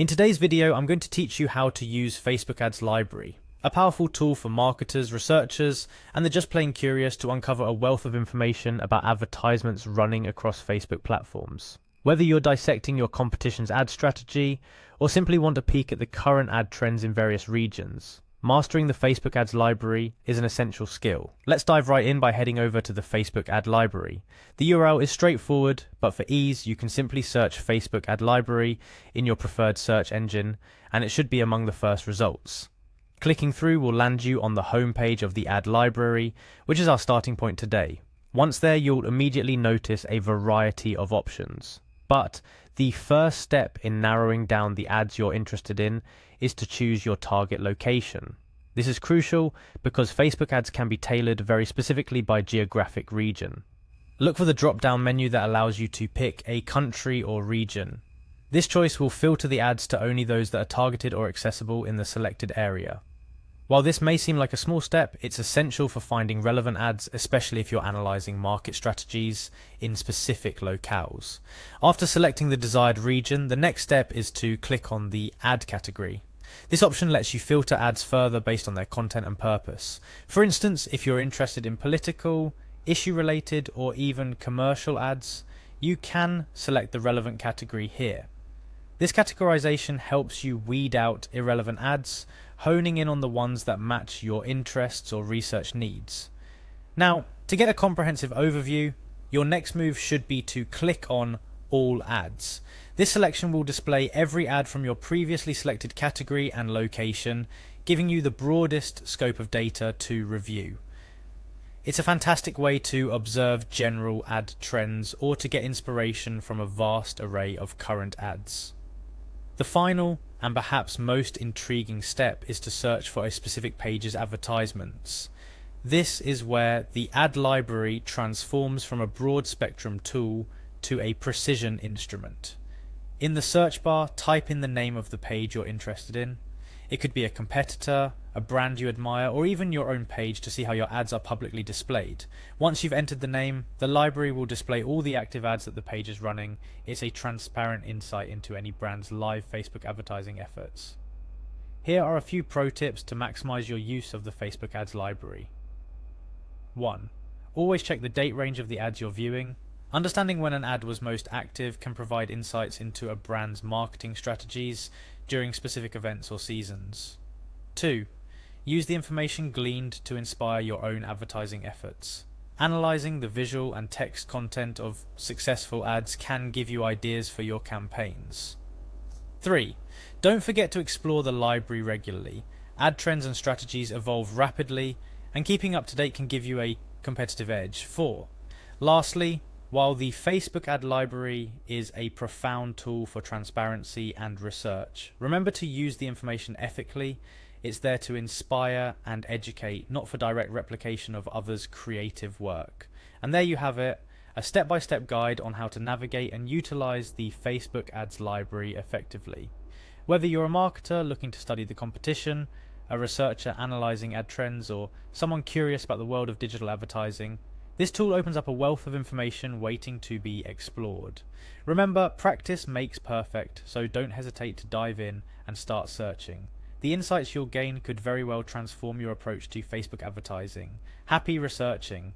In today's video, I'm going to teach you how to use Facebook Ads Library, a powerful tool for marketers, researchers, and the just plain curious to uncover a wealth of information about advertisements running across Facebook platforms. Whether you're dissecting your competition's ad strategy or simply want a peek at the current ad trends in various regions, mastering the Facebook Ads Library is an essential skill. Let's dive right in by heading over to the Facebook Ad Library. The URL is straightforward, but for ease, you can simply search Facebook Ad Library in your preferred search engine, and it should be among the first results. Clicking through will land you on the home page of the Ad Library, which is our starting point today. Once there, you'll immediately notice a variety of options. But the first step in narrowing down the ads you're interested in is to choose your target location. This is crucial because Facebook ads can be tailored very specifically by geographic region. Look for the drop-down menu that allows you to pick a country or region. This choice will filter the ads to only those that are targeted or accessible in the selected area. While this may seem like a small step, it's essential for finding relevant ads, especially if you're analyzing market strategies in specific locales. After selecting the desired region, the next step is to click on the ad category. This option lets you filter ads further based on their content and purpose. For instance, if you're interested in political, issue-related, or even commercial ads, you can select the relevant category here. This categorization helps you weed out irrelevant ads, honing in on the ones that match your interests or research needs. Now, to get a comprehensive overview, your next move should be to click on All Ads. This selection will display every ad from your previously selected category and location, giving you the broadest scope of data to review. It's a fantastic way to observe general ad trends or to get inspiration from a vast array of current ads. The final and perhaps most intriguing step is to search for a specific page's advertisements. This is where the ad library transforms from a broad spectrum tool to a precision instrument. In the search bar, type in the name of the page you're interested in. It could be a competitor, a brand you admire, or even your own page to see how your ads are publicly displayed. Once you've entered the name, the library will display all the active ads that the page is running. It's a transparent insight into any brand's live Facebook advertising efforts. Here are a few pro tips to maximize your use of the Facebook Ads Library. 1. Always check the date range of the ads you're viewing. Understanding when an ad was most active can provide insights into a brand's marketing strategies during specific events or seasons. 2. Use the information gleaned to inspire your own advertising efforts. Analyzing the visual and text content of successful ads can give you ideas for your campaigns. 3. Don't forget to explore the library regularly. Ad trends and strategies evolve rapidly, and keeping up to date can give you a competitive edge. 4. Lastly, while the Facebook Ad Library is a profound tool for transparency and research, remember to use the information ethically. It's there to inspire and educate, not for direct replication of others' creative work. And there you have it, a step-by-step guide on how to navigate and utilize the Facebook Ads Library effectively. Whether you're a marketer looking to study the competition, a researcher analyzing ad trends, or someone curious about the world of digital advertising, this tool opens up a wealth of information waiting to be explored. Remember, practice makes perfect, so don't hesitate to dive in and start searching. The insights you'll gain could very well transform your approach to Facebook advertising. Happy researching!